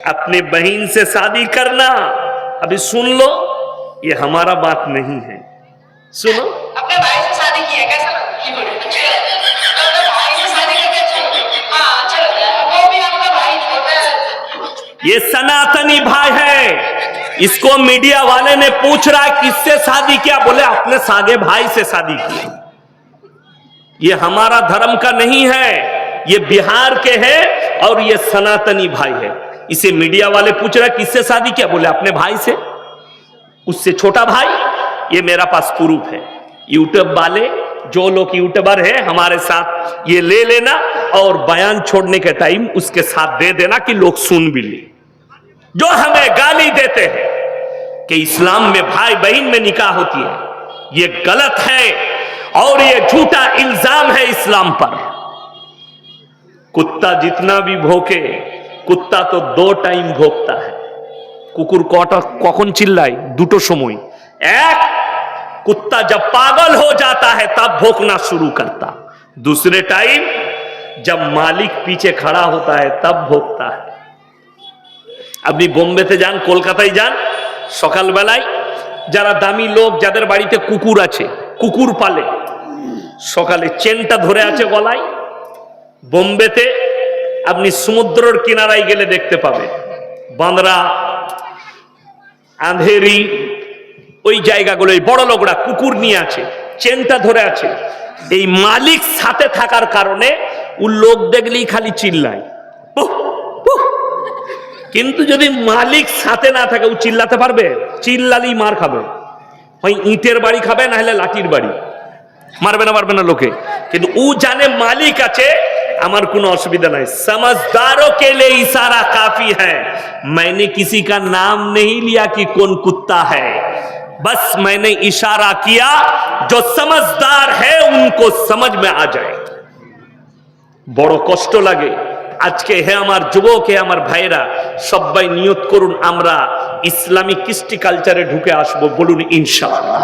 अपने बहन से शादी करना, अभी सुन लो, ये हमारा बात नहीं है। सुनो, अपने भाई से शादी की है, कैसा लगा? ये बोलो। अपने भाई से शादी करके अच्छा, हाँ अच्छा लगता है, वो भी आपका भाई होता है। ये सनातनी भाई है, इसको मीडिया वाले ने पूछ रहा है किससे शादी किया, बोले अपने सागे भाई से शादी की। ये हमारा धर्म का नहीं है, ये बिहार के हैं और ये सनातनी भाई है। इसे मीडिया वाले पूछ रहे किससे शादी किया, बोले अपने भाई से, उससे छोटा भाई। ये मेरा पास प्रूफ है। यूट्यूब वाले जो लोग यूट्यूबर है हमारे साथ ये ले लेना और बयान छोड़ने के टाइम उसके साथ दे देना कि लोग सुन भी ले। जो हमें गाली देते हैं कि इस्लाम में भाई बहन में निकाह होती है, ये गलत है और ये झूठा इल्जाम है इस्लाम पर। कुत्ता जितना भी भौंके, कुत्ता तो 2 टाइम भोंकता है। कुकुर कखन चिल्लाए? 2টো समय। एक, कुत्ता जब पागल हो जाता है तब भौंकना शुरू करता। दूसरे टाइम जब मालिक पीछे खड़ा होता है तब भौंकता है। আপনি বোম্বেতে যান, কলকাতায় যান, সকালবেলায় যারা দামি লোক যাদের বাড়িতে কুকুর আছে, কুকুর পালে, সকালে চেনটা ধরে আছে গলায়। বোম্বেতে আপনি সমুদ্রের কিনারায় গেলে দেখতে পাবেন, বান্দ্রা, আন্ধেরি, ওই জায়গাগুলোয় বড় লোকরা কুকুর নিয়ে আছে, চেনটা ধরে আছে। এই মালিক সাথে থাকার কারণে ও লোক দেখলেই খালি চিল্লায়। কিন্তু যদি মালিক সাথে না থাকে ও চিল্লাতে পারবে? চিল্লালেই মার খাবে, হয় ইটের বাড়ি খাবে না হলে লাঠির বাড়ি। মারবে না লোকে, কিন্তু ও জানে মালিক আছে, আমার কোনো অসুবিধা নাই। समझदारों के लिए इशारा काफी है। मैंने किसी का नाम नहीं लिया कि कौन कुत्ता है, बस मैंने इशारा किया जो समझदार है उनको समझ में आ जाए। বড় কষ্ট লাগে আজকে। হে আমার যুবক, হে আমার ভাইরা, সবাই নিয়ত করুন আমরা ইসলামিক কৃষ্টি কালচারে ঢুকে আসবো। বলুন ইনশাআল্লাহ।